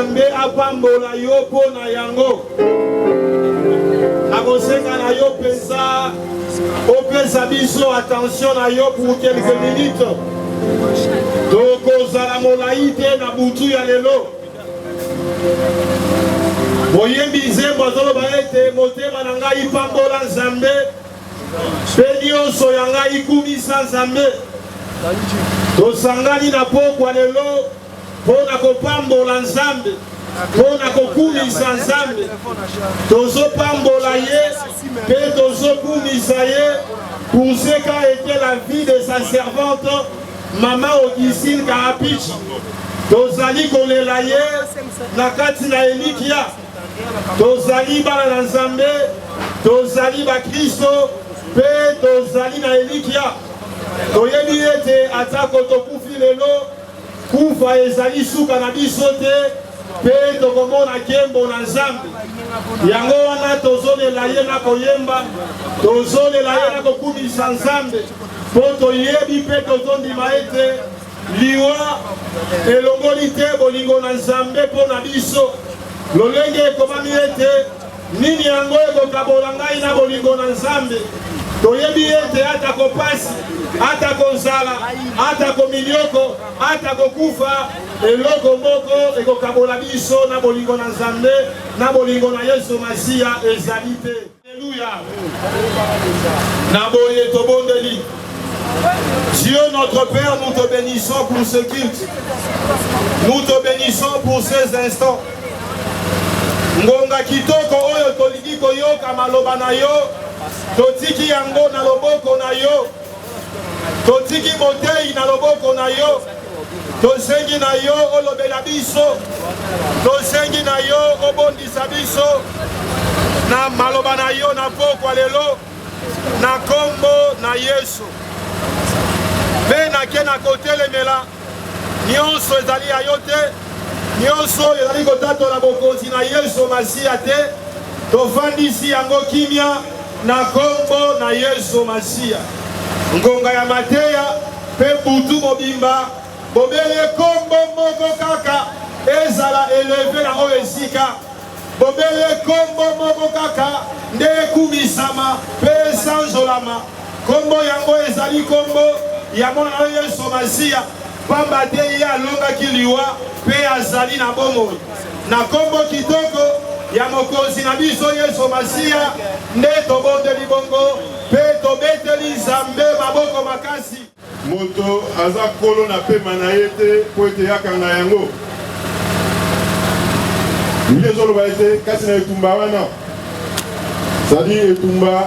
Nzambe apambola yo pona yango. Nakosenga na yo pesa, opesa biso attention na yo pour quelques minutes. Tokozala molai te na butu ya lelo. Boyembi nzembo azoloba ete motema na ngai pambola Nzambe, mpe nyonso ya ngai ikumisa Nzambe. Tosangani na pokwa lelo mpona kopambola Nzambe, mpona kokumisa Nzambe. Tozopambola ye mpe tozokumisa ye pour ce qu'a été la vie de sa servante Maman Augustine Karapichi. Tozali kolela ye na kati na elikia. Tozali bana na Nzambe, tozali ba Kristo, mpe tozali na elikia. Toyebi ete atako tokufi lelo, kufa ezali suka na biso te, mpe tokomona nkembo na Nzambe. Yango wana tozolela ye na koyemba, tozolela ye na kokumisa Nzambe, mpo toyebi mpe tozondima ete liwa elongoli te bolingo na Nzambe mpo na biso. Lolenge ekomami ete nini yango ekokabola ngai na bolingo na Nzambe. Toyebi ete atako pasi, atako nzala, atako milioko, atako kufa, eloko moko ekokabola biso na bolingo na Nzambe, na bolingo na Yesu Masiya ezali te. Alléluia. Na boye tobondeli. Dieu notre Père, nous te bénissons pour ce culte. Nous te bénissons pour ces instants. Ngonga kitoko oyo tolingi koyoka maloba na yo, totiki yango na loboko na yo, totiki motei na loboko na yo, tosengi na yo olobela biso, tosengi na yo obondisa biso na maloba na yo na pokwa lelo, na kombo na Yesu. Mpe nake na kotelemela nyonso ezali ya yo te, nyonso ezali kotatola bokonzi na Yesu Masiya te. Tofandisi yango kimia na kombo na Yesu Masiya. Ngonga ya mateya mpe butu mobimba, bobele kombo moko kaka ezala eleve na oyo esika. Bobele kombo moko kaka nde ekumisama mpe esanzolama. Kombo yango ezali kombo ya mwana na Yesu Masiya, pamba te ye alongaki liwa mpe azali na bomoi. Na kombo kitoko ya mokonzi na biso Yesu Masiya nde tobondeli bongo mpe tobeteli Nzambe maboko makasi. Moto aza kolo na pema na ye te po ete yakanga yango. Mbili ezoloba ete kasi na etumba wana, sadi etumba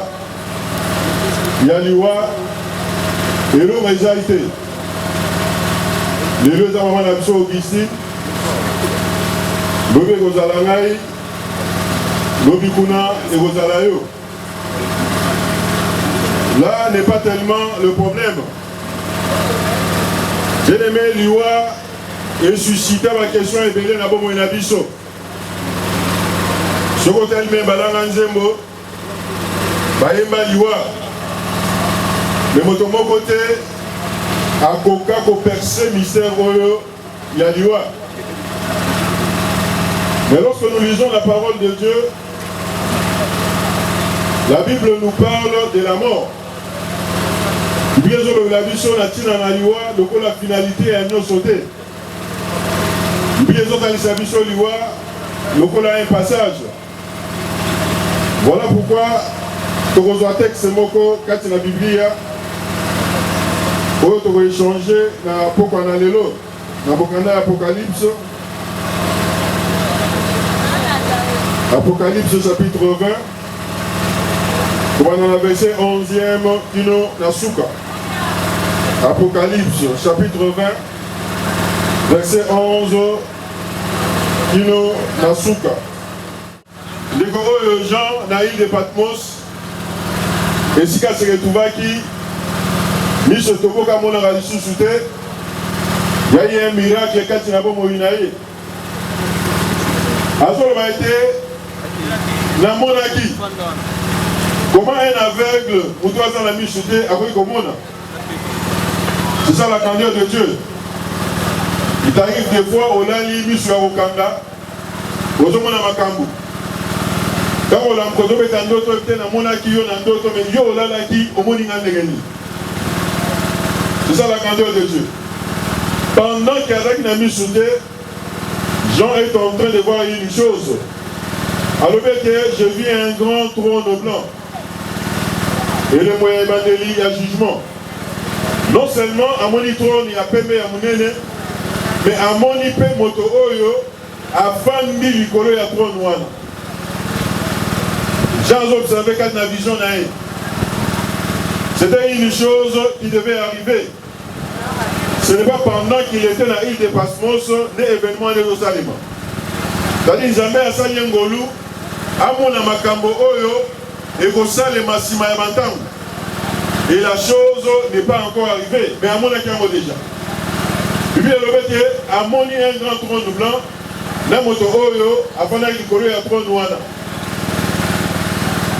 ya liwa elongo ezali te. Lelo eza mama na biso Augustine, lobi ekozala ngai, lobi kuna ekozala yo. Là n'est pas tellement le problème. J'ai aimé liwa et susciter ma question et belé na bomo na biso. Soko telme balanga nzembo, bayemba liwa. Le moto moko te akoka ko percer mystère oyo ya liwa. Mais lorsque nous lisons la parole de Dieu, la Bible nous parle de la mort. Bien sûr, la vision na tina na liwa, donc la finalité est à nous sauter. Bien sûr, dans la vision liwa, donc on a un passage. Voilà pourquoi tu as un texte moko quand la Bible où tu vas échanger na poko na lelo, na bokanda Apocalypse. Apocalypse chapitre 20. Dans la verset 11e, Kino Nasuka. Apocalypse, chapitre 20, verset 11, Kino Nasuka. Les gros gens, Naïl de Patmos, et si c'est Retoubaki, ni ce topo comme on a radisu souté, il y a eu un miracle quand il n'a pas mouru naïe. Azol va être la monarchie. Comment un aveugle ou toi dans la michute après comment c'est ça la grandeur de Dieu. Il t'arrive des fois au lali mis sur Okanda ozomona makambo quand on l'a kozo beta ndoto te na mona ki yo na ndoto mais yo olalaki omoni nga ndenge nini. C'est ça la grandeur de Dieu. Pendant qu'Azaki n'a mis sous terre, Jean est en train de voir une chose. Alors je vis un grand trône blanc. Et le moyen évangélique, il y a jugement. Non seulement à mon trône, il y a pembe à mon aîné, mais à mon ipé moto oyo, afin de l'icolo, il y a trône wana. Jean a observé quand la vision n'a eu. C'était une chose qui devait arriver. Ce n'est pas pendant qu'il était dans l'île de Patmos, l'événement de Jérusalem. C'est-à-dire jamais à Saliangolu, à mon amakambo oyo, et qu'on sale massima et mantango. Et la chose n'est pas encore arrivée, mais à mon akambo déjà. Et puis le fait que à mon un grand trône blanc, la moto oyo, avant qu'il y ait un trône noir.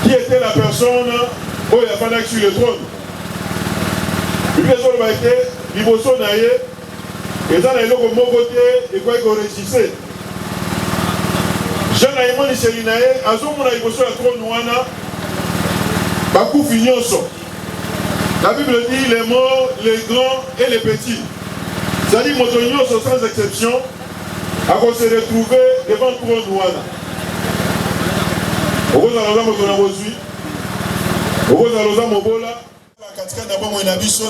Qui était la personne où il y a pas sur le trône? Et puis les autres va être liboso naye, et dans les locaux mon côté, et quoi qu'on réussissait. Jean Aïmon et Célinae, à ce moment-là, il y a un trône noir, Bakou Fignoso. La Bible dit les morts, les grands et les petits. C'est-à-dire, Motonio, sans exception, à cause de se retrouver devant le trône noir.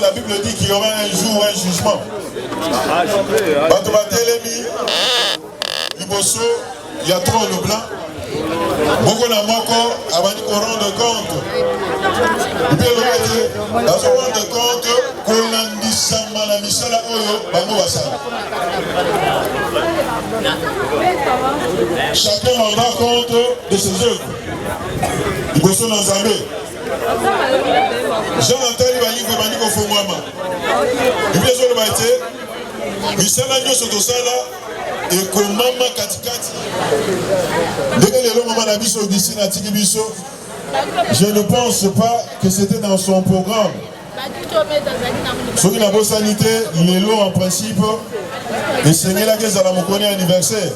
La Bible dit qu'il y aura un jour un jugement. Il y a trop de blanc. Beaucoup de moko avant de rendre compte. Il peut le rendre compte qu'on a dit la mission là chacun rendra compte de ses œuvres. Il faut se lancer. Jean Antari va livre bandi ko fongwama. Il peut se le baiter. Misala nyo soto sala. Et comme maman katikati je ne pense pas que c'était dans son programme. Sur la bonne sanité, les lots en principe et c'est là que ça va me anniversaire.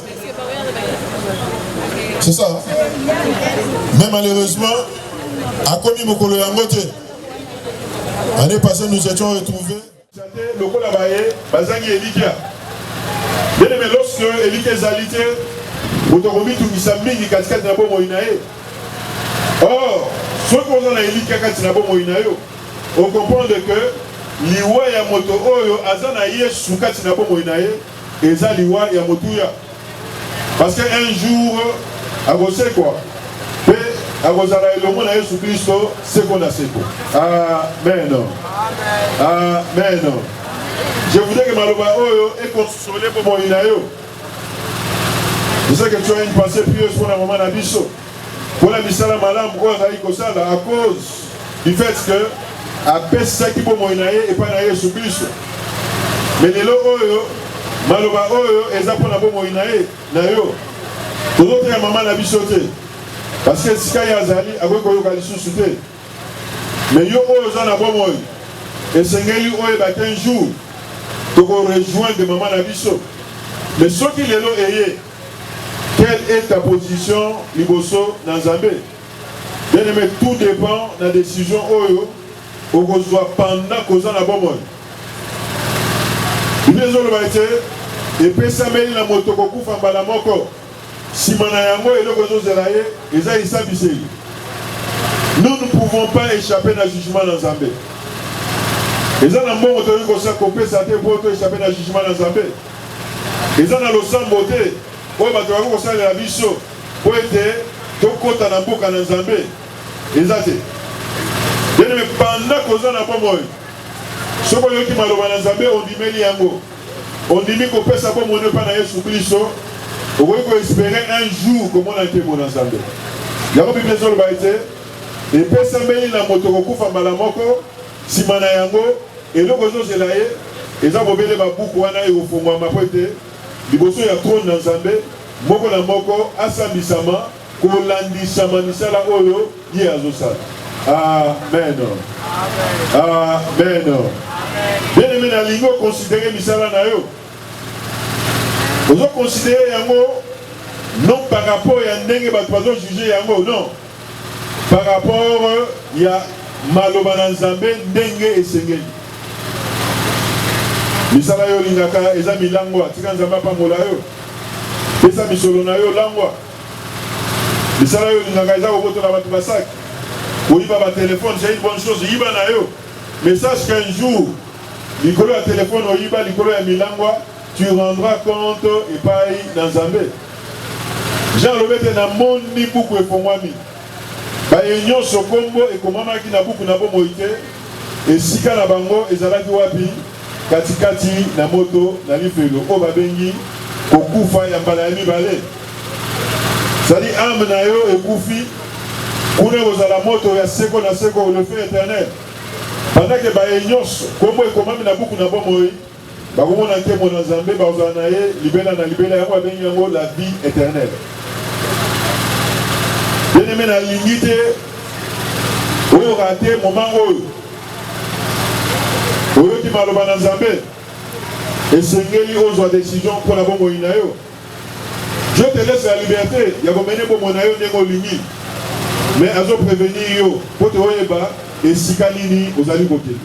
C'est ça. Mais malheureusement, à Komi Mokolo Yangote, l'année passée nous étions retrouvés. Le Kolabaye, Bazangi Elikia. Bien aimé, lorsque Elike Zalité, Motokomi Tumisami, Katika Nabo Moinae. Or, ce qu'on a Elike Katinabo Moinayo, on comprend que Liwa Yamoto Oyo, Azana Yesu Katinabo Moinae, et Zaliwa Yamotuya. Parce qu'un jour, à vos quoi? À vos arrêts, le monde a Yesu Christo, c'est qu'on a c'est quoi? Amen. Amen. Je voudrais que Maloba Oyo est consolé pour mon inayo. Je sais que tu as une pensée pieuse pour la maman Nabiso. Pour la Misala Malam, à cause du fait que à Pessa qui pour mon inayo et pas naïe sous Christ. Mais les Oyo, Maloba Oyo, et ça pour la bon inayo. Nayo. Tout autre est maman Nabiso. Parce que si Kaya Zali, avec Oyo Kalisou Souté. Mais yo Oyo Zana Bomoy. Et c'est un jour. Donc on rejoint de maman Nabiso. Mais ce qui est là, quelle est ta position, Liboso, dans Zambé? Bien aimé, tout dépend de la décision Oyo, où on soit pendant qu'on a la bonne. Il y a des gens et puis ça met la moto koku fambala moko. Si manayango et le gozo zelaye, et ça ils savent. Nous ne pouvons pas échapper dans le jugement dans Zambé. Les gens ont bon autorisé qu'on s'accopie, ça te pour échapper dans le jugement dans Zambé. Les gens ont le sang beauté, pour qu'on s'aille la vie pour être tout compte en ambouk en Zambé. Les gens mais pendant qu'on a pas moi, ce qu'on a dit dans Zambé, on dit Meliango. On dit qu'on peut savoir mon pas dans Yesu Christ. On va espérer un jour comme on a été dans Zambé. Il y a beaucoup de gens qui ont été. Et puis ça met la moto koku fambala moko, si manayango. Et le gozo c'est là, et ça va bien les baboukou wana et au fond moi ma pote. Liboso ya trône dans Zambé, moko na moko asambisama, kolandi sama nisala oyo ye azosala. Amen. Amen. Bien aimé na lingo considérer misala na yo. Vous considérez yango non par rapport à ndenge bato juger yango, non. Par rapport à maloba na Nzambe ndenge esengeli. Misala yo lingaka eza milango atika Nzambe pambola yo. Pesa misolo na yo langwa. Misala yo lingaka eza kobotola bato basaki. Oyiba ba téléphone, c'est une bonne chose, yiba na yo. Mais sache qu'un jour, likolo ya téléphone oyiba likolo ya milangwa, tu rendras compte et pareil dans Nzambe. Jean Lobete na moni buku efongwami. Ba enyo sokombo ekomama ki na buku na bomo ite. Esika na bango ezalaki wapi? Katikati na moto na lifelo o babengi kokufa ya mbala ya mibale. Sali âme na yo ekufi. Kuna kozala moto ya seko na seko le feu éternel. Pendant que ba enyos kombo ekomami na buku na bomo yi. Ba komona nkemo na Nzambe ba ozala na ye libela na libela yango abengi yango la vie éternelle. Bien-aimé na lingite oyo raté moment oyo. Oyo ki maloba na Nzambe esengeli ozwa décision pour la bomo ina yo. Je te laisse la liberté ya komene bomo na yo ndenge olingi. Mais azo prévenir yo pour te oyeba et sikanini ozali côté.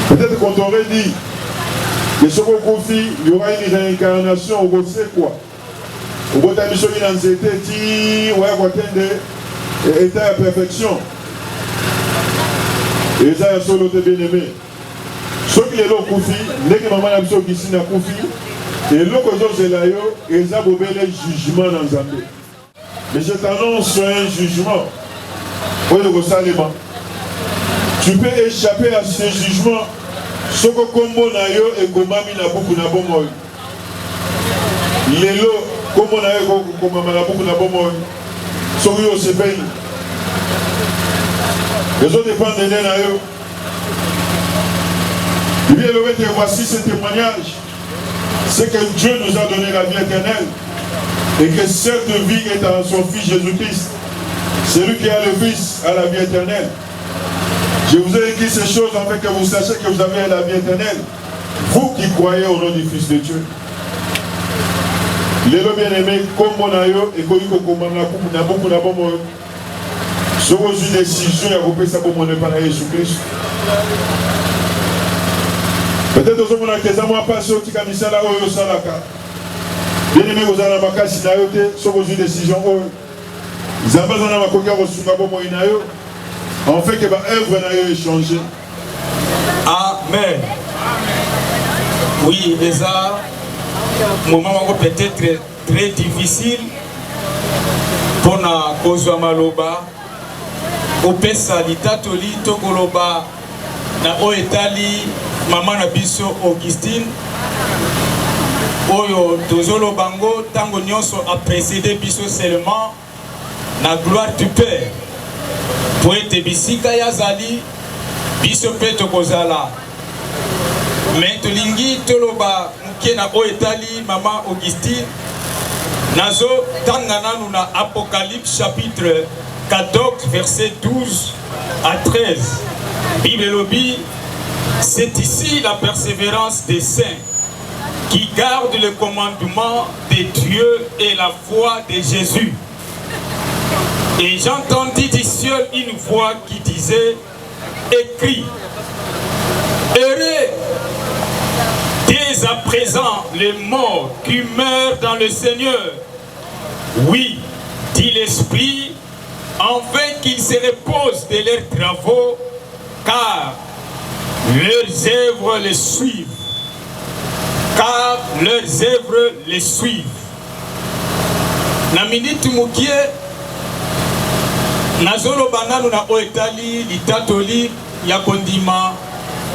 Peut-être qu'on t'aurait dit que ce qu'on confie, il y aura une réincarnation au sait quoi. Au bout de mission dans cette ti ouais quoi de état à perfection. Et ça est solo te bien-aimé. Ce qui est là confie, dès que maman a besoin ici na confie et l'autre chose c'est là yo et ça bobé les jugements dans Zambie. Mais je t'annonce un jugement. Tu peux échapper à ce jugement. Ce que combo na yo et komami na buku na bomoy. Lelo kombo na yo komama na buku na bomoy. So yo se paye. Les autres dépendent de na yo. Il vient le mettre, voici ce témoignage. C'est que Dieu nous a donné la vie éternelle. Et que cette vie est en son Fils Jésus-Christ. Celui qui a le Fils a la vie éternelle. Je vous ai écrit ces choses afin que vous sachiez que vous avez la vie éternelle. Vous qui croyez au nom du Fils de Dieu. Les bien-aimés, comme mon aïeux, et comme on a beaucoup d'abord, ce que vous avez décision, il y a beaucoup de par Jésus-Christ. Peut-être que vous avez des amours passés au Tikamisala ou au Salaka. Bien-aimés, vous avez la makasi na yote, sur vos décisions, vous avez besoin de la coquille au Sungabo Moïnayo, en fait que l'œuvre n'a eu changé. Amen. Oui, déjà, moment peut-être très difficile pour la cause de Maloba, au Pesa, l'Itatoli, Tokoloba, na Oetali, Maman Nabiso, Augustine. Oyo tozolo bango tango nyonso a précédé biso seulement na gloire du Père pour être bisika yazali biso pe tokozala mais tolingi toloba muke na oetali maman Augustine nazo tangana na Apocalypse chapitre 14 verset 12 à 13 Bible lobby c'est ici la persévérance des saints qui garde le commandement de Dieu et la foi de Jésus. Et j'entendis du ciel une voix qui disait, écrit, heureux dès à présent les morts qui meurent dans le Seigneur. Oui, dit l'Esprit, enfin qu'ils se reposent de leurs travaux, car leurs œuvres les suivent. Car leurs œuvres les suivent. Na minute mukie nazolo bananu na oetali litatoli ya kondima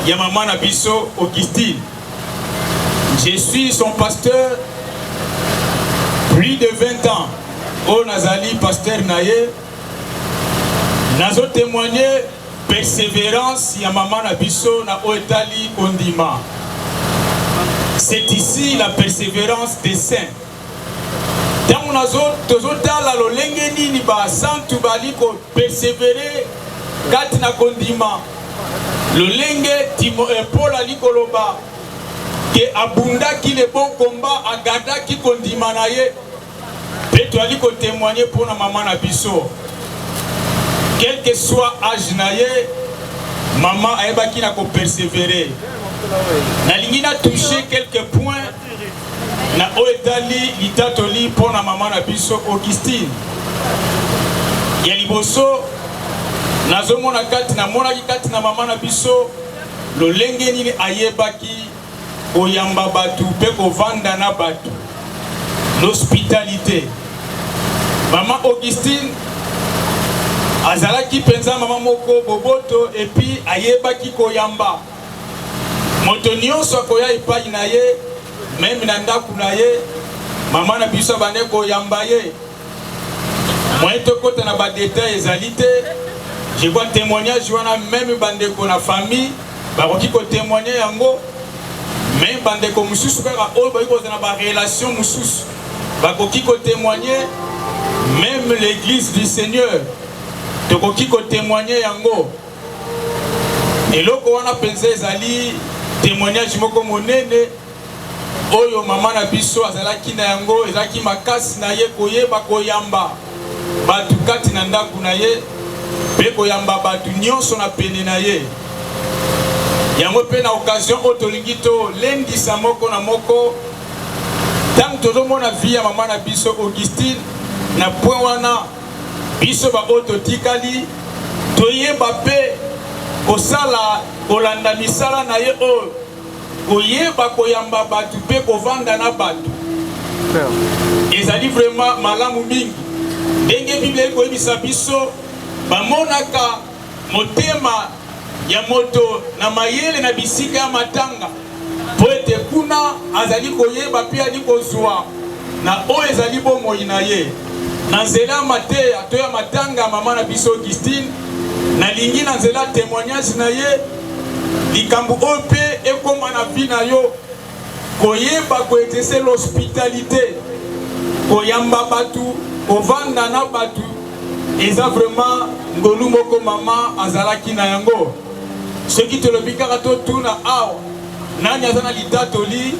ya maman na biso Augustine. Je suis son pasteur plus de 20 ans. O nazali pasteur naye nazo témoigner persévérance ya maman na biso na oetali kondima. C'est ici la persévérance des saints. Tant on a tozotala lolenge nini ba santu baliko persévérer katina kondima. Lolenge Timo Paul alikoloba que abunda ki le bon combat agada ki kondima na ye Pe toali ko témoigner pour na maman na biso. Quel que soit âge na ye, maman ayebaki na ko persévérer. Na lingi na toucher quelques points na oetali litatoli pour na maman na biso Augustine. Ya liboso nazomona kati na monaki kati na maman na biso lolenge nini ayebaki koyamba batu pe kovanda na batu. L'hospitalité. Maman Augustine azalaki penza maman moko boboto et puis ayebaki koyamba. Moto nyonso koya epai na ye, même na ndaku na ye, maman na biso bane koyamba ye. Moi tokota na ba détails ezali te. Je vois témoignage wana même bandeko na famille bakoki ko témoigner yango. Même bandeko mususu kaka oyo bayiko na ba relation mususu bakoki ko témoigner. Même l'église du Seigneur tokoki ko témoigner yango. Eloko wana penza ezali témoignage moko monene oyo mama na biso azalaki na yango ezalaki makasi na ye koyeba koyamba batu kati na ndaku na ye pe koyamba batu nyonso na pene na ye. Yango pe na occasion otolingi to lendisa moko na moko tant tozomona vie ya mama na biso Augustine na point wana biso ba ototikali toyeba pe kosala kolanda misala na ye oyo koyeba koyamba batu pe kovanda na batu ezali vraiment malamu mingi ndenge Bible koyebisa biso bamonaka motema ya moto na mayele na bisika ya matanga po ete kuna azali koyeba pe ali kozwa na oyo ezali bomoi na ye na nzela mateya to ya matanga mama na biso Augustine na lingi na nzela témoignage na ye likambo oyo pe ekoma na vie na yo koyeba koexercer l'hospitalité koyamba batu kovanda na batu eza vraiment ngolu moko mama azalaki na yango. Soki tolobi kaka totuna awa nani aza na litatoli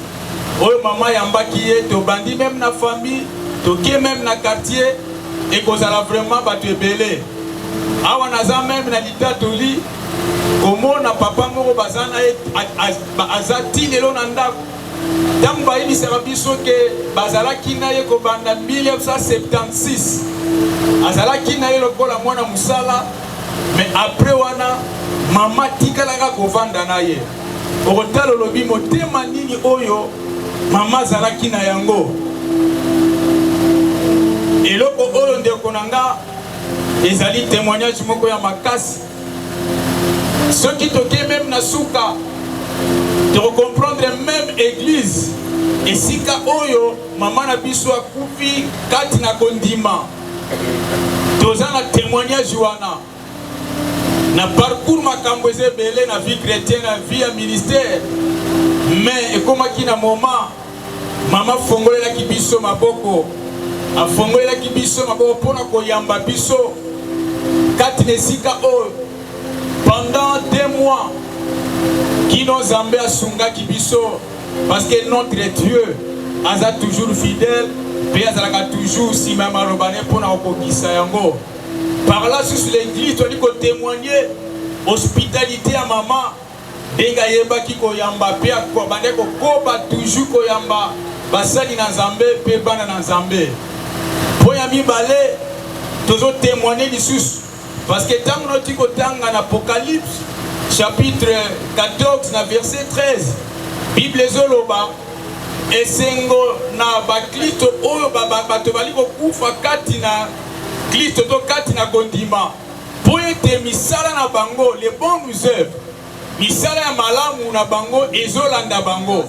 oyo mama yambaki ye tobandi même na famille toke même na quartier ekozala vraiment batu ebele. Awa naza même na litatoli komona papa moko baza na ye aza ti lelo na ndako ntango bayebisaka biso ke bazalaki na ye kobanda 1976 azalaki na ye lokola mwana musala mais après wana mama tikalaka kovanda na ye okotala olobi motema nini oyo mama azalaki na yango. Eloko oyo ndeko na nga ezali témoignage moko ya makasi soki toke même na suka tokocomprendre même église esika oyo mama na biso akufi kati na kondima toza na témoignage wana na parcours makambo ezebele na vie chrétienne na vie ya ministère mais ekomaki na moment mama fongolelaki biso maboko afongolelaki biso maboko mpona koyamba biso kati na esika oyo pendant 2 mois kino Nzambe asungaki biso parce que notre Dieu aza toujours fidèle pe azalaka toujours sima ya maloba ne mpona kokokisa yango. Par là sur l'église toali kotémoigner hospitalité ya mama ndenge ayebaki koyamba pe akobande kokoba toujours koyamba basali na Nzambe pe bana na Nzambe. Po ya mibale tozo témoigner lisusu parce que tango noti kotanga na Apocalypse chapitre 14 na verset 13 Bible ezoloba esengo na bakristo oyo bato bali kokufa kati na Kristo to kati na kondima po ete misala na bango les bonnes œuvres misala ya malamu na bango ezolanda bango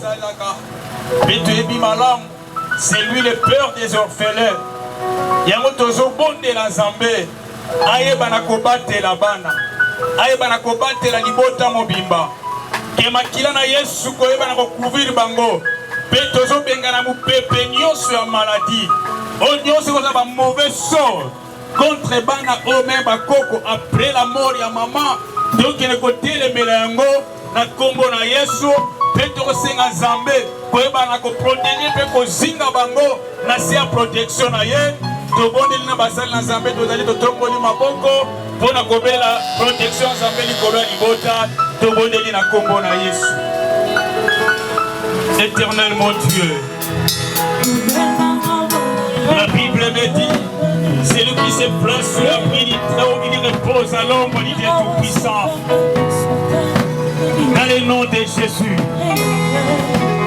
beto ebi malamu c'est lui le père des orphelins yango tozobondela Nzambe ayeba na kobatela bana ayeba na kobatela libota mobimba ke makila na Yesu koyeba na kocouvrir bango pe tozobenga na mupepe nyonso ya maladie oyo nyonso koza ba mauvais sort contre bana oyo même bakoko après la mort ya mama tokende kotelemela yango na kombo na Yesu pe tokosenga Nzambe koyebana koprotege mpe kozinga bango na se ya protection na ye. Tobondeli na basali na Nzambe tozali totomboli maboko mpona kobela protection Nzambe likolo ya libota. Tobondeli na kombo na Yesu. Éternel mon Dieu, la Bible me dit, c'est lui qui se place sur la pluie, là où il repose à l'ombre du Dieu Tout-Puissant. Dans le nom de Jésus,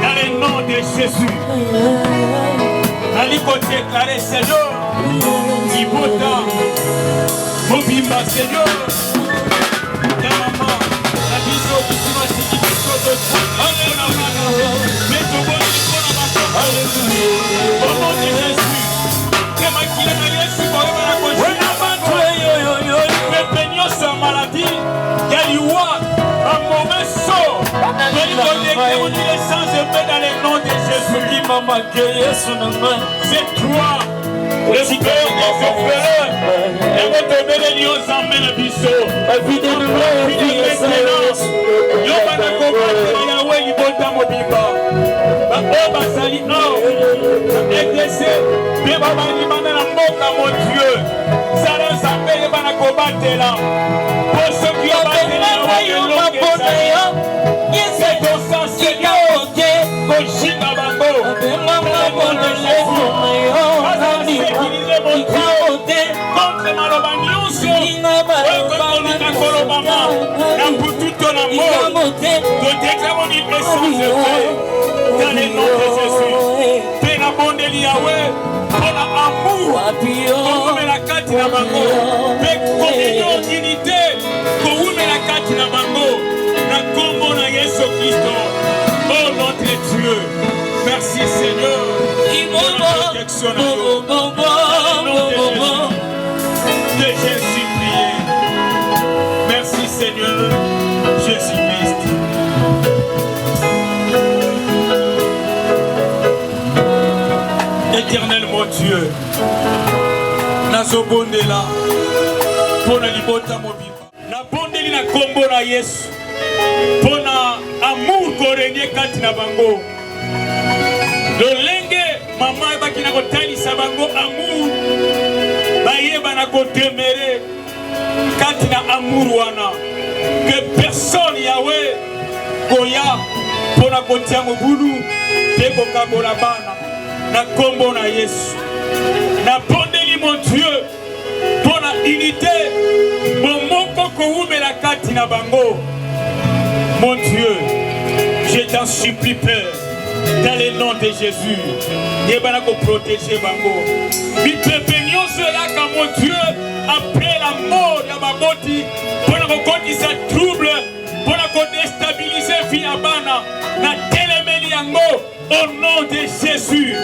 dans le nom de Jésus, Aliko déclaré Seigneur, Ibota, Mobimba Seigneur, la maman, la vision qui se passe, qui se passe, mais tout bon, au nom de Jésus, que ma qui est dans Jésus, pour la continuer, prévenir sa maladie, qu'elle y voit un mauvais sort, qu'elle donne les sens de paix dans le nom de Jésus. C'est toi, le Père des orphelins, et votre bénédiction aux amène à Bissot. Dans le nom de Jésus, Pena Bondeli Yahweh, pour l'amour, pour la carte na bango, pour communion d'unité, pour la carte na bango, na combo na Yesu Christo. Oh notre Dieu, merci Seigneur, pour la protection de nous. Dans le nom de Jésus, que Jésus prie. Merci Seigneur, Jésus-Christ. Éternel mon Dieu, nazobondela pona libota mobimba, nabondeli na kombo na Yesu pona amour korenye kati na bango, lolenge mama ebaki na kotalisa bango amour, bayeba na kotemere kati na amour wana, que personne Yahweh koya pona kotia mobulu te kokabola bana na kombo na Yesu. Na bondeli mon Dieu pour la unité bomoko koumela kati na bango. Mon Dieu, je t'en supplie Père, dans le nom de Jésus, yebana ko protéger bango. Mi pepenyo cela ka mon Dieu après la mort ya baboti pour la kokotisa trouble, pour la déstabiliser fi ya bana na telemeli yango au nom de Jésus.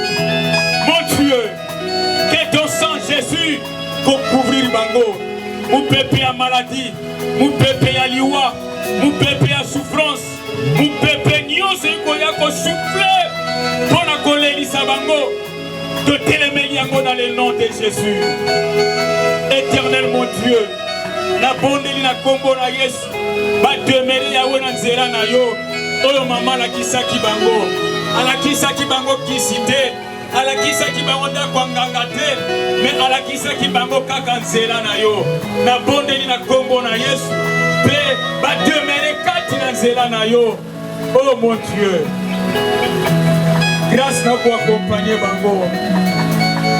Mon Dieu, que ton sang Jésus pour couvrir bango. Mon peuple a maladie, mon peuple a liwa, mon peuple a souffrance, mon peuple nyose koya ko souffler pour la colère bango. De téléméliango dans le nom de Jésus. Éternel mon Dieu, na bondeli na kombo na Yesu, ba demere yawe na nzela na yo. Oyo mama la kisaki bango, ala kisaki bango kisite, ala kisaki bango da kwanganga te, mais ala kisaki bango kaka nzela na yo. Na bondeli na kombo na Yesu, pe ba demere kati na nzela na yo. Oh mon Dieu, grâce na ko accompagner bango.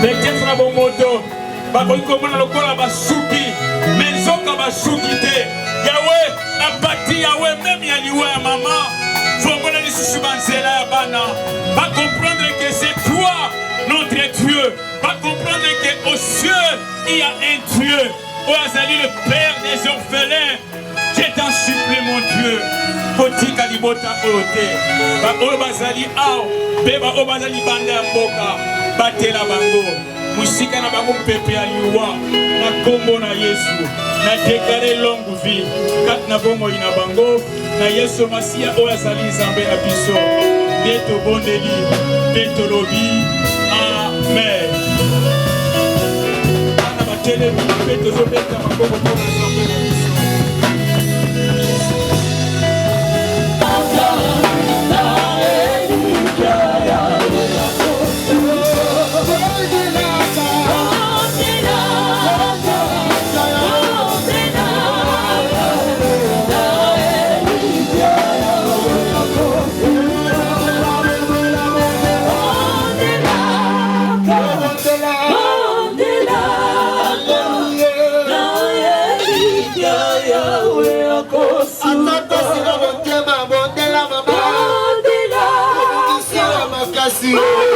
Peut-être na bon moto, ba ko komona lokola ba suki, mais zoka ba suki te. Yahweh, abati Yahweh même ya liwa ya mama. Fongona ni susubanzela ya bana. Va comprendre que c'est toi notre Dieu. Va comprendre que au cieux il y a un Dieu. Oh Azali le Père des orphelins. Je t'en supplie mon Dieu. Kotika libota orote. Ba o bazali ao, be ba o bazali bande ya mboka. Batela bango. Musika na bango pepe ya liwa. Na kombo na Yesu. Na déclaré longue vie. Kat na bongo ina bango. Na Yesu Masia o azali Nzambe na biso. Deto bondeli. Deto lobi. Amen. Ana batele beto zo beta makongo kwa Nzambe na biso. Hallelujah. Oh,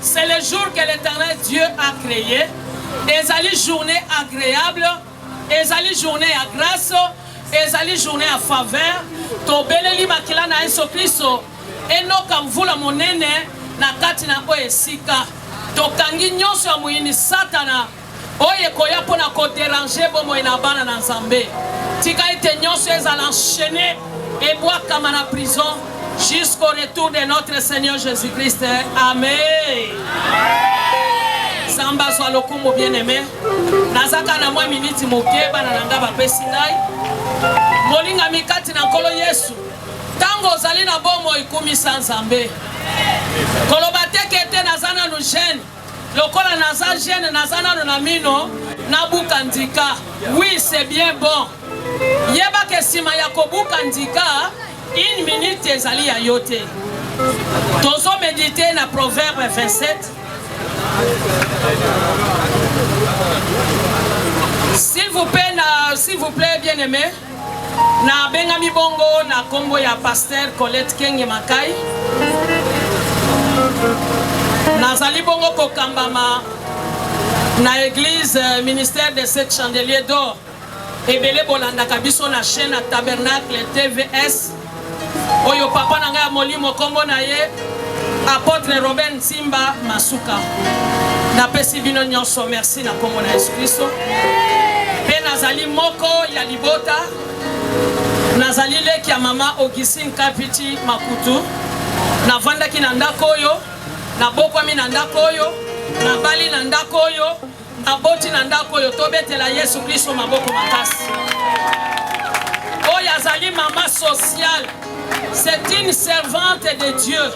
C'est le jour que l'Éternel Dieu a créé. Et une journée agréable, et une journée à grâce, ezali journée à faveur tobeleli makila na Yesu Kristo enoka mvula monene na kati na oyo esika tokangi nyonso ya moyini satana oyo ekoya mpona koderange bomoi na bana na Nzambe tika ete nyonso ezala enchaîné ebwakama na prison jusqu'au retour de notre Seigneur Jésus-Christ. Amen. Samba soit le kumbo bien-aimé. Nazaka na mwa miniti moke bana nanga bapesi ngai. Molinga mikati na nkolo Yesu. Tango ozali na bomo ikumisa Nzambe. Koloba teke ete nazana no jeune. Lokola naza jeune nazana no na mino na buka ndika. Oui, c'est bien bon. Yeba ke sima ya kobuka ndika. Une minute ezali ya yote. Tozo méditer na Proverbe 27. S'il vous plaît, bien-aimé, na bengami bongo na kombo ya pasteur Colette Kenge Makai. Nazali bongo kokambama na église ministère de 7 chandeliers d'or. Ebele bolanda kabiso na chaîne na Tabernacle TVS. Oyo papa na ngai molimo kombo na ye apôtre Robert Simba Masuka. Na pesi bino nyonso merci na kombo na Yesu Kristo. Pe nazali moko ya libota. Nazali leki ya mama Augustine Kapiti Makutu. Na vanda ki na ndako oyo, na bokwami na ndako oyo, na bali na ndako oyo, na boti na ndako oyo tobetela Yesu Kristo maboko makasi. Oyo azali mama sociale. C'est une servante de Dieu.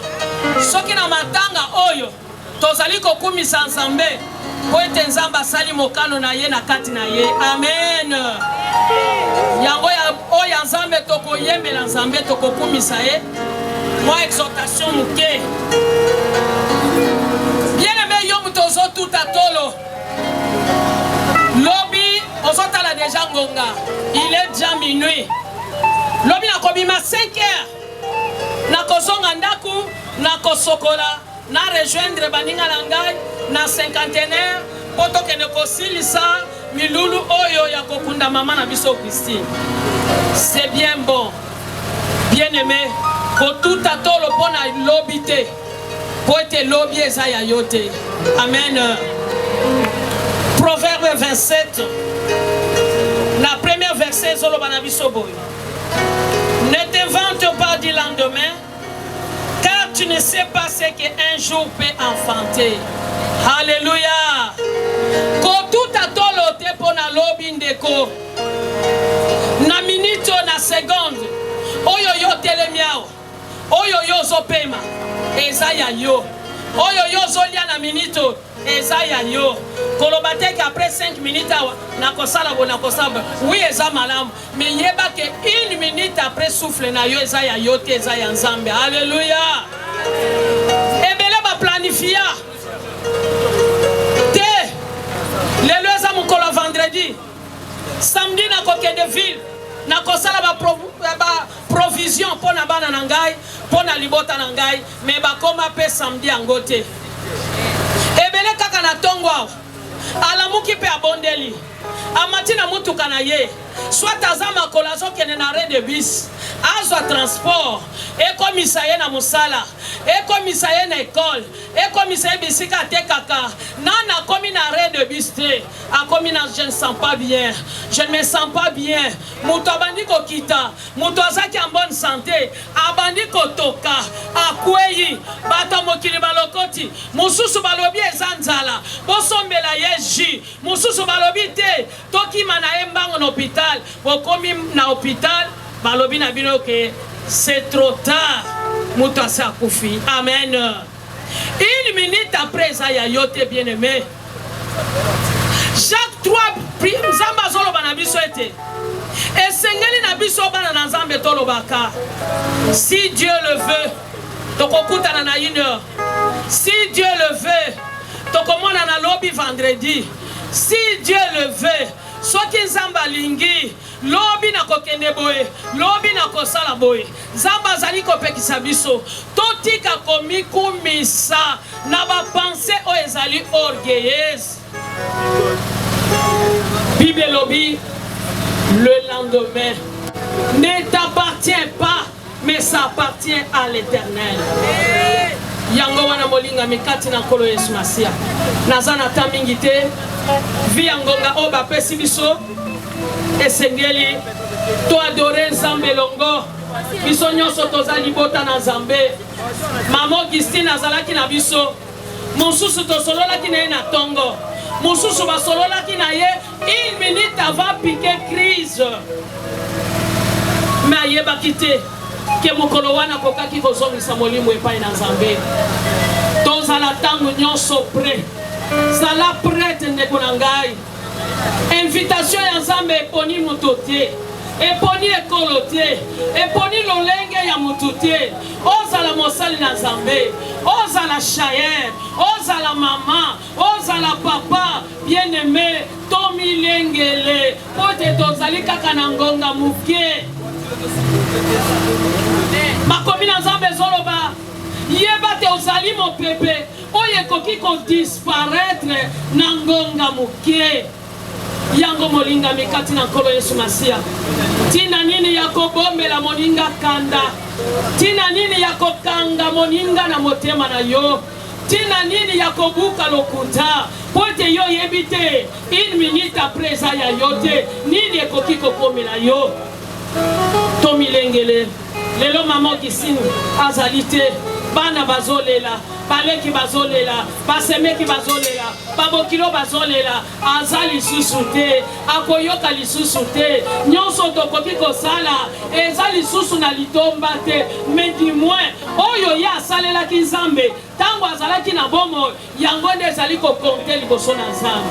Soki na matanga oyo tozali kokumisa Nzambe po ete Nzambe asali mokano na ye na kati na ye. Amen. Yango ya oyo Nzambe tokoyembela Nzambe tokokumisa ye. Moi exhortation muke. Bien-aimé yo mutozo tout atolo. Lobi ozotala déjà ngonga. Il est déjà minuit. Lobi na kobima 5 heures. Na kozonga ndaku, na kosokola, na rejoindre baninga langai, na cinquantenaire, poto kene kosilisa, milulu oyo ya kokunda mama na biso Christine. C'est bien bon. Bien aimé, ko tout atolo pona lobité. Po ete lobi eza ya yote. Amen. Proverbe 27. La première verset zolo bana biso boy. Ne te vante pas du lendemain, car tu ne sais pas ce qu'un jour peut enfanter. Alléluia. Quand tout a toloté pour na lobby ndeko, na minute na seconde, oyo yo telemiao, oyo yo zopema, ezaya yo, oyo yo zolia na minute, ezaya yo. Kolobate qu'après 5 minutes, na kosala bo na kosaba. Oui, eza malamu. Mais yeba que 1 minute après souffle na yo eza ya yote eza ya Nzambe. Alléluia. Ebele ba planifia. Te. Lelo eza mukolo vendredi. Samedi na kokende ville. Na kosala ba provision pona bana na ngai, pona libota na ngai, mais ba koma pe samedi angote. Ebele kaka na tongo. Alamuki pe abondeli amatina mutuka na ye soit azama kolazo kene na arrêt de bus azwa transport ekomisa ye na musala ekomisa ye na école ekomisa ye bisika te kaka nana komi na arrêt de bus te akomi na je ne sens pas bien, je ne me sens pas bien, muto abandi kokita muto azaki en bonne santé abandi kotoka akweyi bato mokili balokoti mususu balobi ezanzala bosombela ye ji mususu balobi te toki mana embango na hôpital bokomi na hôpital balobi na bino que c'est trop tard muto asa kufi. Amen. 1 minute après ça ya yote bien-aimé Jacques 3 Nzamba zolo bana biso ete esengeli na biso bana na Nzambe tolobaka si Dieu le veut tokokutana na 1 heure, si Dieu le veut tokomona na lobby vendredi, si Dieu le veut soki Nzamba lingi lobi na kokende boye lobi na kosala boye Nzamba azali kopekisa biso totika komikumisa na ba pensée o ezali orgueilleuse. Bible lobi le lendemain ne t'appartient pas, mais ça appartient à l'Éternel. Yango wana molinga mikati na nkolo Yesu Masia. Naza na ta mingi te. Vi yangonga o bapesi biso esengeli to adorer Nzambe longo. Biso nyonso toza libota na Nzambe. Mama Augustine azalaki na biso. Mosusu tosololaki na ye na tongo. Mosusu basololaki na ye 1 minute avant piquer crise. Mais ayebaki te ke mokolo wana kokaki kozongisa molimo epai na Nzambe. Tozala tango nyonso prêt. Zala prête ndeko na ngai. Invitation ya Nzambe eponi moto te. Eponi ekolo te. Eponi lolenge ya moto te. Ozala mosali na Nzambe. Ozala chayer. Ozala mama. Ozala papa. Bien aimé. Tomi lengele. Pote tozali kaka na ngonga muke. Makomi na Nzambe zoloba. Yeba te ozali mo pepe. Oye koki ko disparaître na ngonga muke. Yango molinga mikati na nkolo Yesu Masia. Tina nini ya kobombela moninga kanda. Tina nini ya kokanga moninga na motema na yo. Tina nini ya kobuka lokuta. Pote yo yebite 1 minute après ça ya yote. Nini ekoki kokomela yo. Tomi lengele. Lelo mama Augustine azalite. Bana bazolela. Baleki bazolela, basemeki bazolela, babokilo bazolela, azali susute, akoyoka lisusute, nyonso tokoki kosala, ezali susu na litomba te, mais du moins, oyo ya asalela ki Nzambe, tango azalaki na bomo, yango nde ezali kokonte liboso na Nzambe.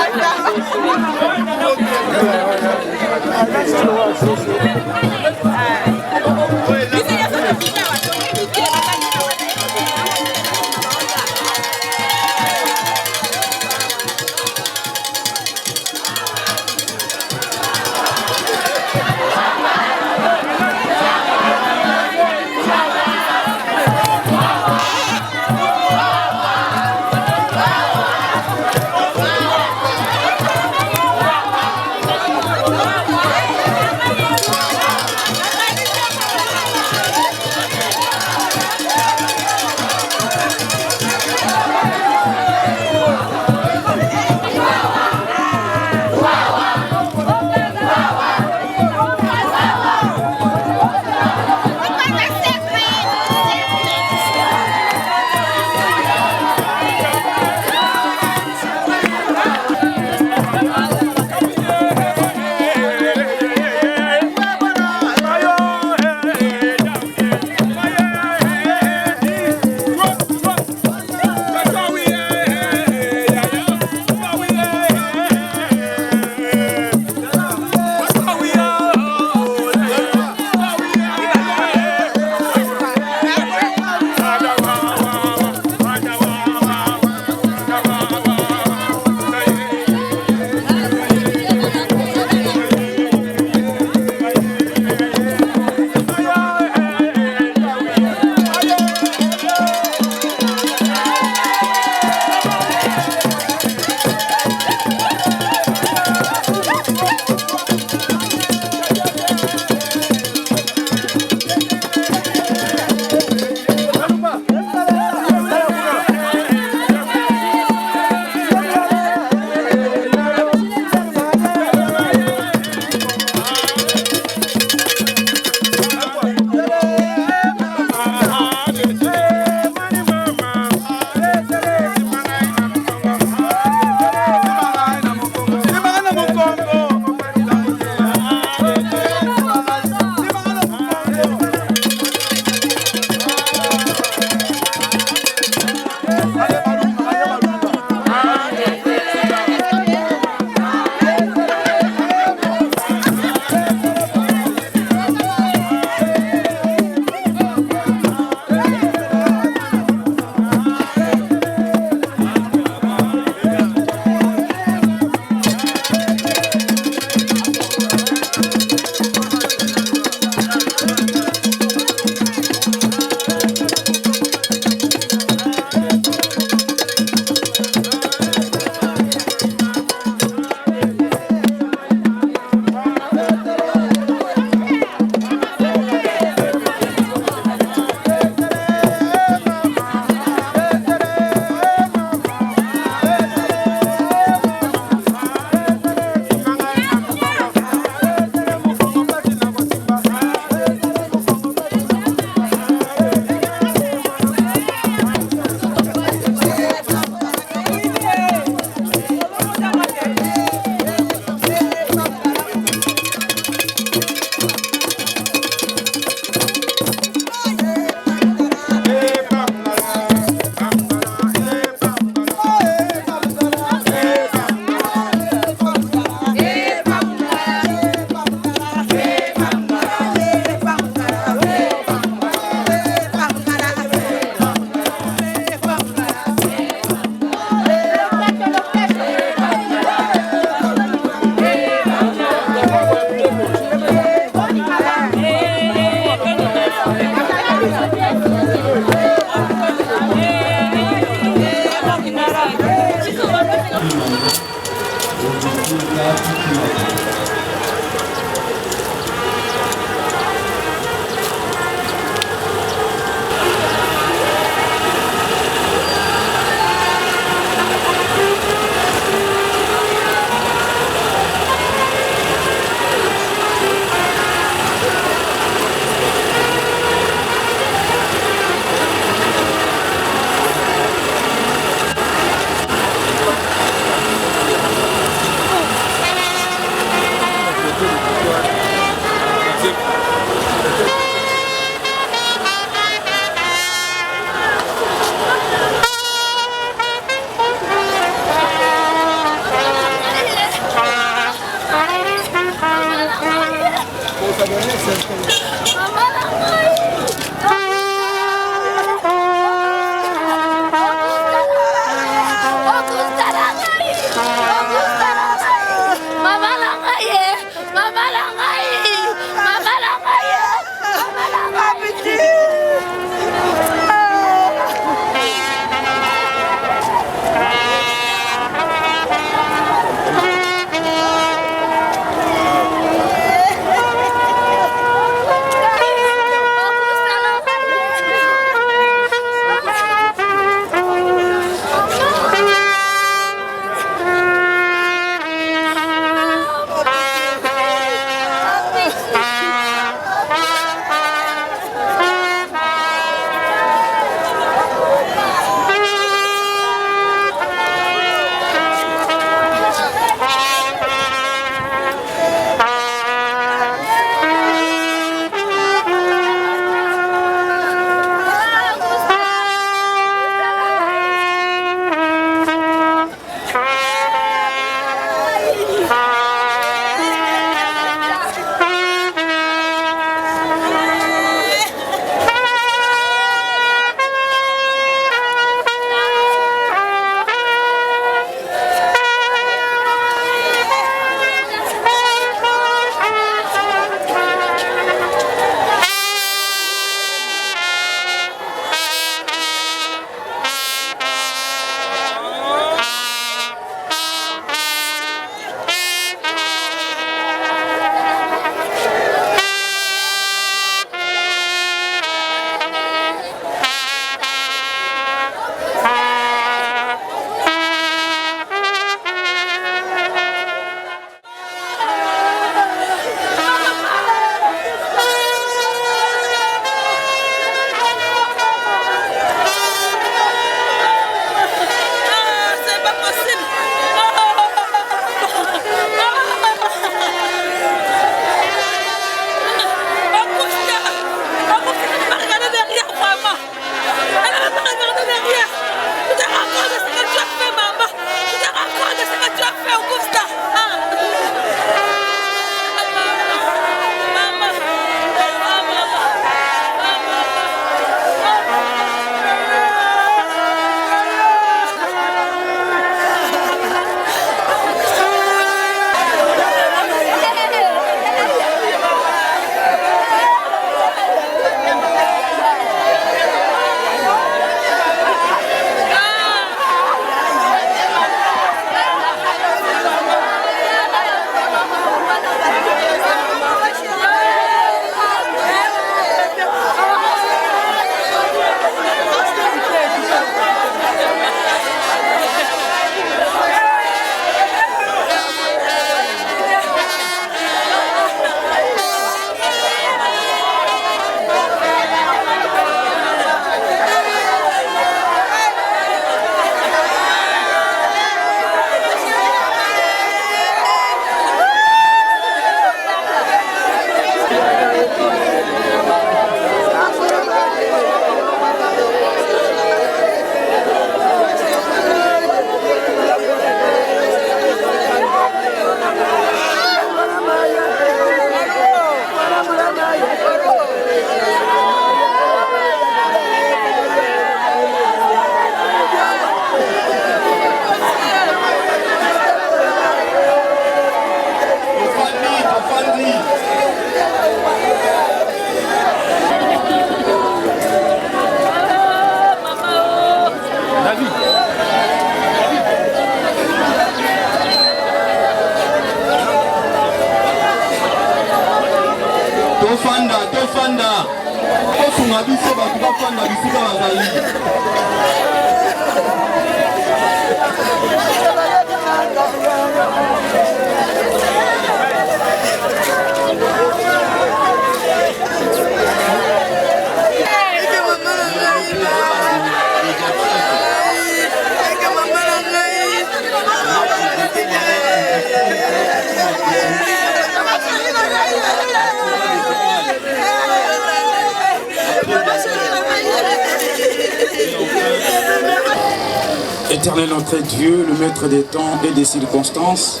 Éternel notre Dieu, le maître des temps et des circonstances,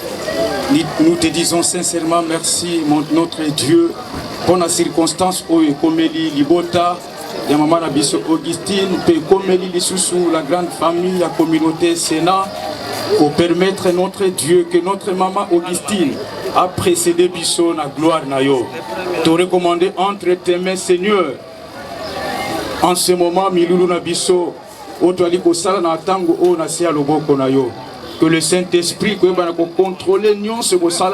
nous te disons sincèrement merci, notre Dieu, pour la circonstance où Komeli Libota, ya maman Nabiso Augustine, peut Komeli Lissousou, la grande famille, la communauté Sénat, pour permettre notre Dieu que notre maman Augustine a précédé Bisso na gloire nayo. Te recommander entre tes mains, Seigneur, en ce moment, Milulu Nabiso. Que le Saint-Esprit puisse contrôler nous ce que ça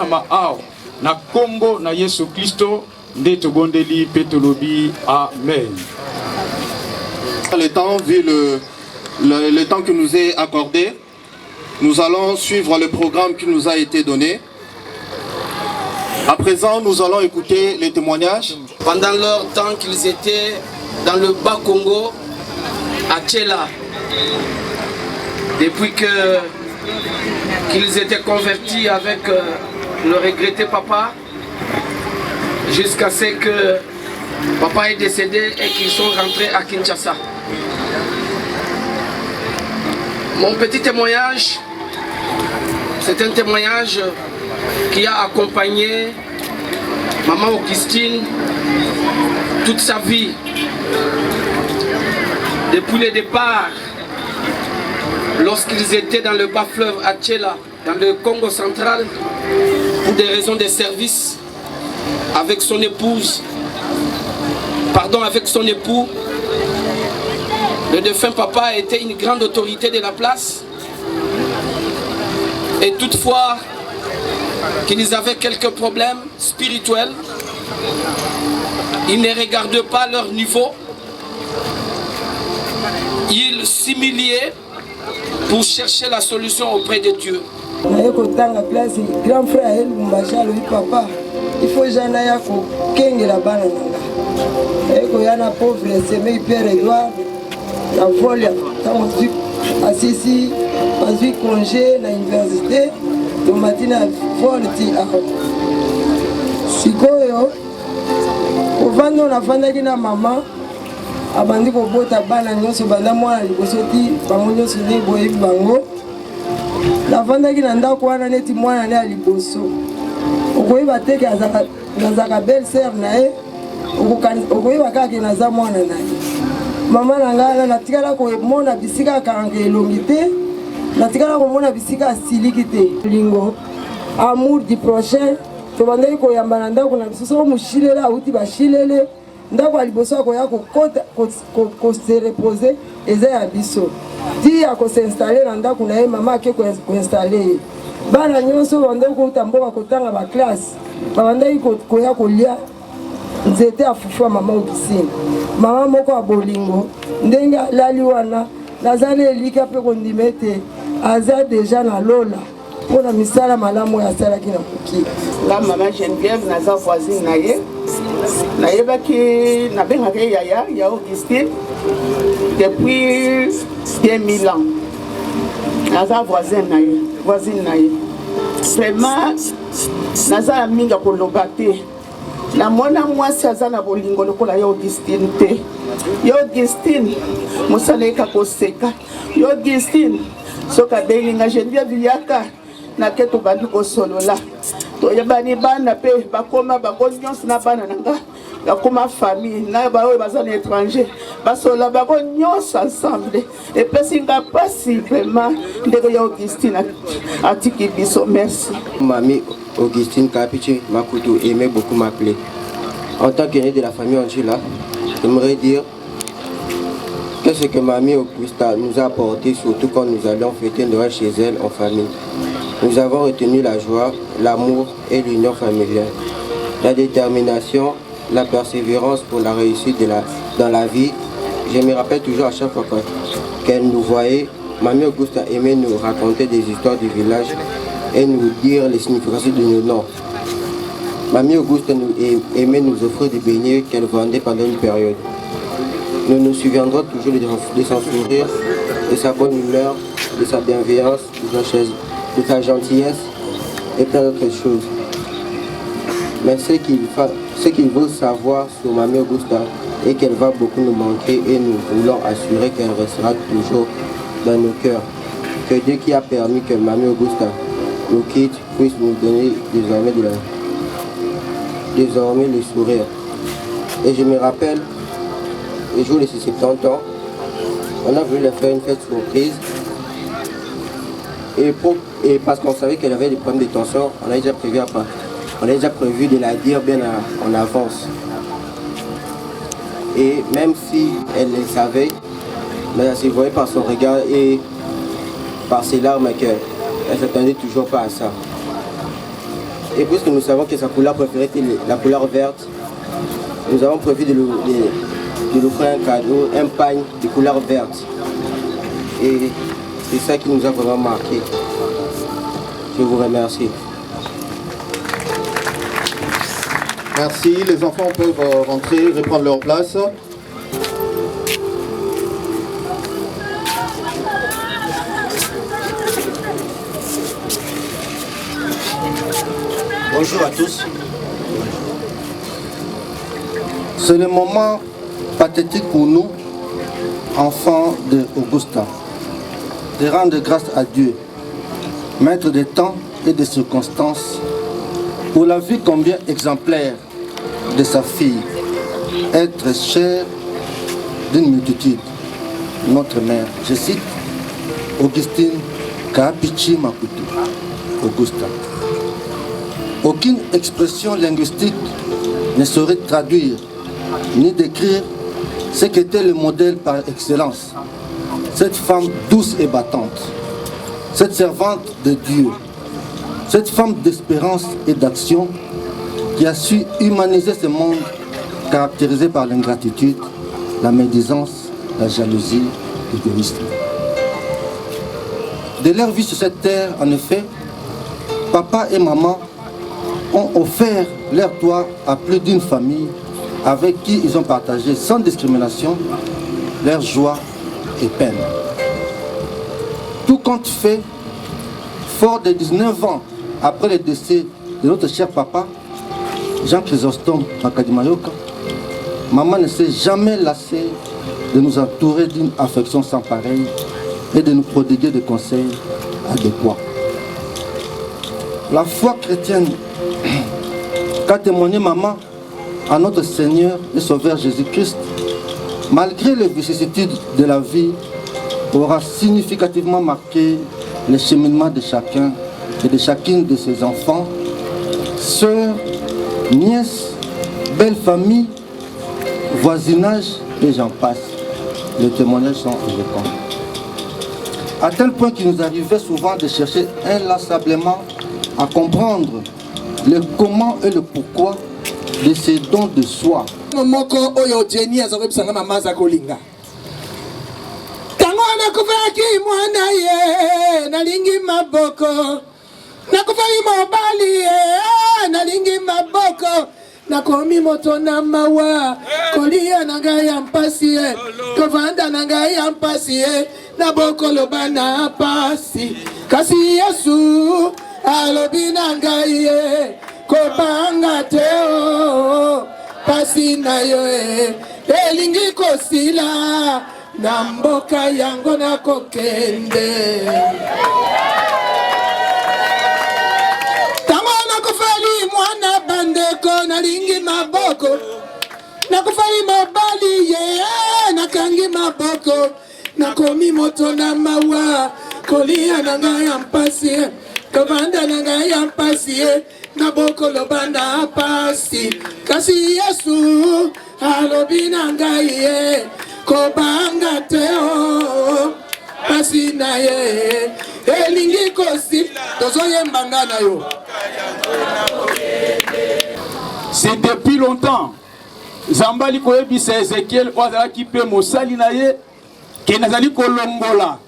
na Congo na Yesu Christo de Togondeli Petolobi. Amen. Le temps, vu le temps que nous est accordé, nous allons suivre le programme qui nous a été donné. À présent, nous allons écouter les témoignages. Pendant leur temps qu'ils étaient dans le bas Congo, à Tchela, depuis qu'ils étaient convertis avec le regretté papa, jusqu'à ce que papa est décédé et qu'ils sont rentrés à Kinshasa. Mon petit témoignage, c'est un témoignage qui a accompagné maman Augustine toute sa vie. Depuis le départ, lorsqu'ils étaient dans le bas fleuve à Tchela, dans le Congo central, pour des raisons de service, avec son épouse, avec son époux, le défunt papa était une grande autorité de la place. Et toutefois, qu'ils avaient quelques problèmes spirituels, ils ne regardaient pas leur niveau. Ils s'humiliaient pour chercher la solution auprès de Dieu. Grand frère, papa, il faut que j'aille la balle. Il y a un pauvre, c'est mes pères Edouard, la folie, assisi, ensuite congé à l'université, le matin à folie. Si au vendre la famille de maman, abandi kobota bana nyonso banda mwana liboso ti bango nyonso ne boyebi bango navandaki na ndako wana neti mwana ne ya liboso okoyeba teke nazaka belle sœur na ye okoyeba kaka naza mwana na ye mama na ngai natikala komona bisika akanga elongi te natikala komona bisika asiliki te lingo amour du prochain tobandaki koyamba na ndako na biso soko moshilele awuti bashilele ndako ya liboso akoya se reposer eza ya biso ti akosinstale na ndako na ye mama ake koinstale ye bana nyonso bandaki kouta mboka kotanga baklasse babandaki koya kolia nzete ya fufu ya mama Augustine mama moko ya bolingo ndenge alali wana naza na elika mpe kondima ete aza deja na lola mpona misala malamu oyo asalaki na koki la mama Geneviève naza voisine na ye nayebaki nabengaka ye ya Augustine depuis 2000 ans naza voisine na ye vraiment naza ya mingi koloba te namona mwasi aza na bolingo lokola ya Augustine te ya Augustine mosala eka koseka ya Augustine soki abelinga Geneviève yaka nake tobandi kosolola toyebani bana mpe bakoma bango nyonso na bana na nga bakoma famille na baoyo baza na étranger basolola bango nyonso ensemble epesi nga mpasi vraiment ndenge ya Augustine atiki biso. Merci. Mamie Augustine Kapichi Makutu aimait beaucoup m'appeler. En tant qu'aîné de la famille Angela, j'aimerais dire qu'est-ce que Mamie Augusta nous a apporté, surtout quand nous allons fêter Noël chez elle en famille. Nous avons retenu la joie, l'amour et l'union familiale, la détermination, la persévérance pour la réussite dans la vie. Je me rappelle toujours à chaque fois qu'elle nous voyait, Mamie Auguste aimait nous raconter des histoires du village et nous dire les significations de nos noms. Mamie Auguste aimait nous offrir des beignets qu'elle vendait pendant une période. Nous nous souviendrons toujours de son sourire, de sa bonne humeur, de sa bienveillance, de sa gentillesse et plein d'autres choses. Mais ce qu'il faut savoir sur Mamie Augusta est qu'elle va beaucoup nous manquer et nous voulons assurer qu'elle restera toujours dans nos cœurs. Que Dieu qui a permis que Mamie Augusta nous quitte puisse nous donner désormais le sourire. Et je me rappelle, le jour de ses 70 ans, on a voulu leur faire une fête surprise. Et parce qu'on savait qu'elle avait des problèmes de tension, on a déjà prévu de la dire bien en avance. Et même si elle le savait, mais elle se voyait par son regard et par ses larmes qu'elle ne s'attendait toujours pas à ça. Et puisque nous savons que sa couleur préférée était la couleur verte, nous avons prévu de lui faire un cadeau, un pagne de couleur verte. Et c'est ça qui nous a vraiment marqué. Je vous remercie. Merci, les enfants peuvent rentrer, reprendre leur place. Bonjour à tous. C'est le moment pathétique pour nous, enfants d'Augusta, de rendre grâce à Dieu, maître des temps et des circonstances, pour la vie combien exemplaire de sa fille, être chère d'une multitude, notre mère. Je cite Augustine Kaapichi Makutu, Augusta. Aucune expression linguistique ne saurait traduire ni décrire ce qu'était le modèle par excellence. Cette femme douce et battante, cette servante de Dieu, cette femme d'espérance et d'action qui a su humaniser ce monde caractérisé par l'ingratitude, la médisance, la jalousie, l'égoïsme. De leur vie sur cette terre, en effet, papa et maman ont offert leur toit à plus d'une famille avec qui ils ont partagé sans discrimination leur joie et peine. Tout compte fait, fort de 19 ans après le décès de notre cher papa, Jean Chrysostome Makadimayoka, maman ne s'est jamais lassée de nous entourer d'une affection sans pareille et de nous prodiguer des conseils adéquats. La foi chrétienne qu'a témoigné maman à notre Seigneur et Sauveur Jésus-Christ, malgré les vicissitudes de la vie, aura significativement marqué le cheminement de chacun et de chacune de ses enfants, sœurs, nièces, belle famille, voisinage et j'en passe. Les témoignages sont éloquents. À tel point qu'il nous arrivait souvent de chercher inlassablement à comprendre le comment et le pourquoi de ces dons de soi. Moko oyo Jenny azobisanga mama za kolinga. Tango nakufaki mwana ye nalingi maboko. Nakufaki mobali ye nalingi maboko. Nakomi moto na mawa kolia nanga ya mpasi ye kovanda nanga ya mpasi ye na boko lobana pasi kasi Yesu alobi nanga ye kobanga teo pasi na yo elingi kosila na mboka yango na kokende tango nakufali mwana bandeko nalingi maboko nakufali mobali ye nakangi maboko nakomi moto na mawa kolia nanga ya mpasi kovanda nanga ya mpasi na boko lobanda pasi kasi Yesu alobi nanga ye kobanga teo pasi na ye elingi kosi tozoyembanga na yo. C'est depuis longtemps Zambali koyebisa Ezekiel ozalaki pe mosali na ye ke nazali kolongola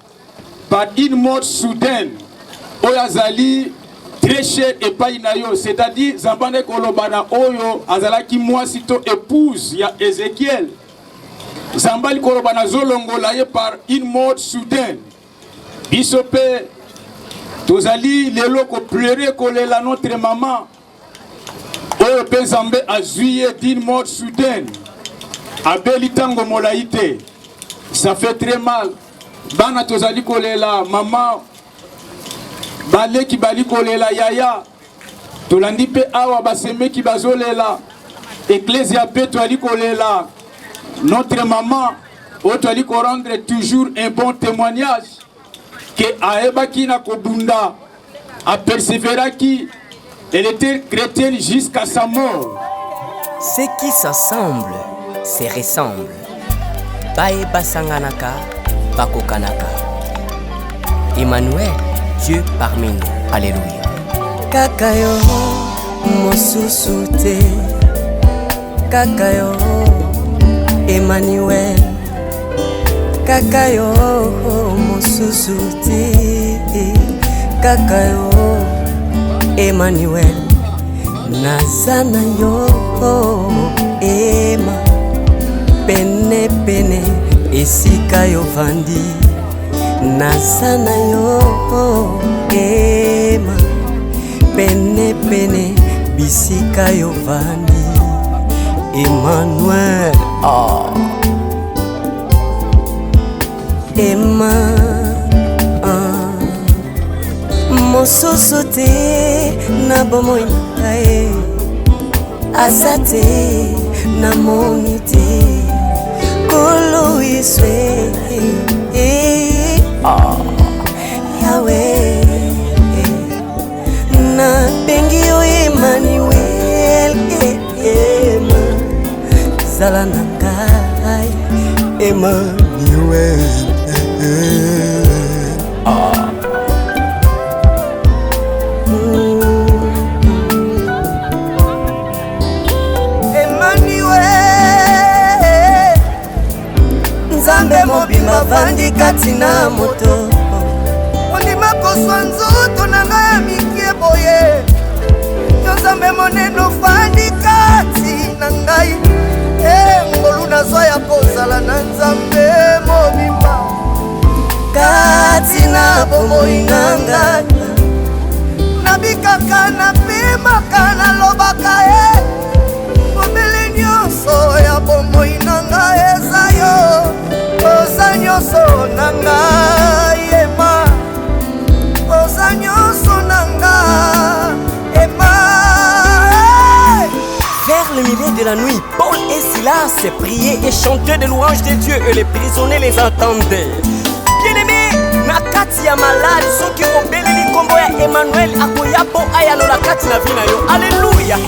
par une mort soudaine oyo azali très cher epai na yo, c'est-à-dire Zambane kolobana oyo azalaki mwasi to épouse ya Ezekiel. Zambali kolobana zolongola ye par une mort soudaine. Biso pe tozali lelo ko pleurer kolela notre maman oyo pe Nzambe azwi d'une mort soudaine. Abeli tango molaite. Ça fait très mal. Bana tozali kolela maman baleki bali kolela yaya. Tolandi pe awa basemeki bazolela. Ecclesia pe toali kolela. Notre maman otoali ko rendre toujours un bon témoignage que aebaki na kobunda a persévéraki. Elle était chrétienne jusqu'à sa mort. Ceux qui s'assemblent se ressemblent. Bae basanganaka, bakokanaka. Emmanuel, Dieu parmi nous. Alléluia. Kakayo, mosusute. Kakayo, Emmanuel. Kakayo, mosusute. Kakayo, Emmanuel. Nazana yo, Emma. Pene pene esika yo vandi. Nazana yo, Emma. Pene pene bisika yo vandi. Emmanuel, oh. Emma, mosusu te na bomoi ngai. Azate na moni te kolo iswe. Yahweh na bengi yo Emmanuel. Zala na ngai Emmanuel. Nzambe mobimba vandi kati na moto. Ondima koswa nzoto na ngai ya mikie boye. Nzambe moneno vandi kati na ngai. Ngolu nazwa ya kozala na Nzambe mobimba kati na bomoi na ngai. Nabikaka napemaka nalobaka mobele nyonso ya bomoi na ngai eza yo. Oza nyonso na ngai Emma. Oza nyonso na ngai Emma. Vers le milieu de la nuit, Paul et Silas priaient et chantaient des louanges de Dieu et les prisonniers les entendaient. Bien-aimés, nakati ya malade soki obeleli kombo ya Emmanuel akoyapo ayano na kati na vina yo. Alléluia.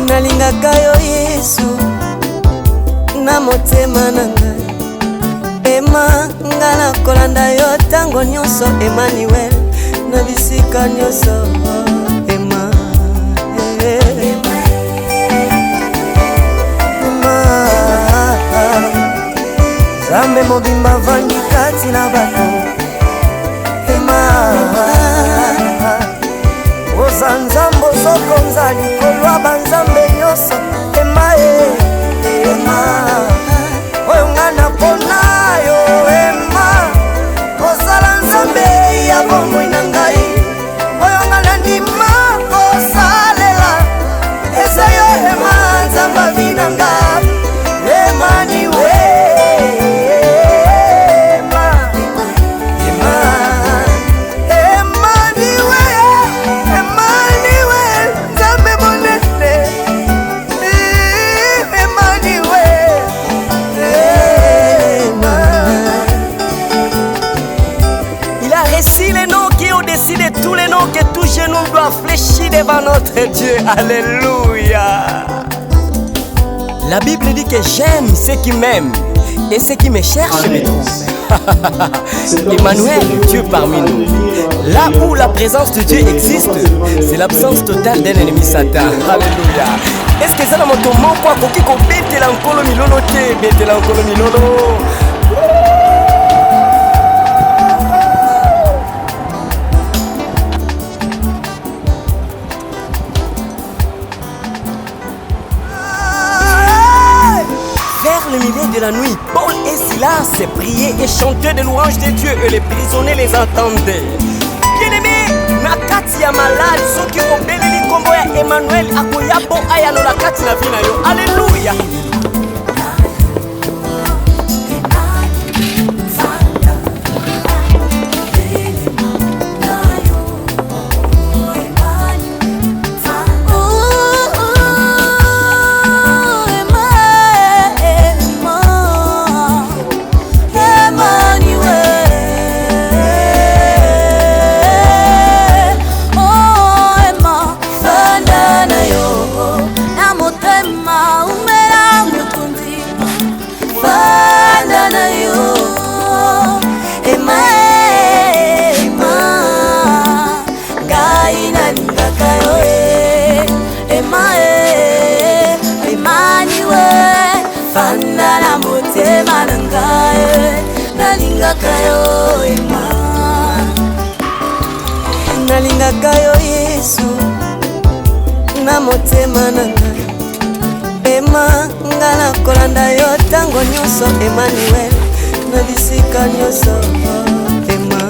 Nalingaka yo Yesu na motema na ngai. Emma ngana kolanda yo tango nyonso Emmanuel na bisika nyonso Emma. Nzambe mobimba vandi kati na bato. Emma oza nzambo zokonza likolwa banzambe nyonso. Emma Emma oyo nga napona yo Emma. Ozala nzambe ya bongo. genou doit fléchir devant notre Dieu. Alléluia. La Bible dit que j'aime ceux qui m'aiment et ceux qui me cherchent me trouvent. Emmanuel, Dieu parmi nous. Là où la présence de Dieu existe, c'est l'absence totale d'un ennemi Satan. Alléluia. Est-ce que ça n'a pas été mon quoi qui bête l'encolo milolo te bête l'encolo milolo? Vers le milieu de la nuit, Paul et Silas priaient et chantaient des louanges de Dieu et les prisonniers les entendaient. Bien-aimés, nakati ya malade, ceux qui ont béni kombo ya Emmanuel akoyabo aya no nakati na vie na yo. Alléluia. Nalingaka yo Yesu na motema nanga ema nga nakolanda yo tango nyonso Emmanuel na bisika nyonso ema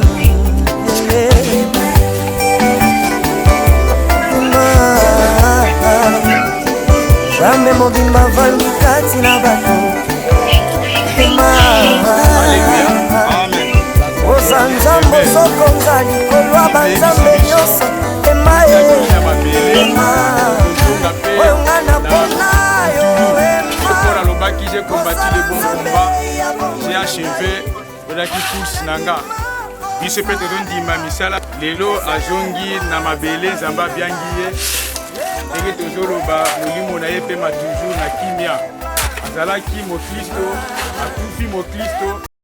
Jambe mobimba vandi kati na bato ema Nzambo soko nzali kolwa banzambe nyonso emaye oyo nga napona yo Paul alobaki j'ai combattu le bon combat, j'ai achevé elaki course nanga biso mpe tozondima misala lelo azongi na mabele nzambe abyangi ye ndenge tozoloba molimo na ye mpe ma toujours na kimia azalaki moklisto akufi moklisto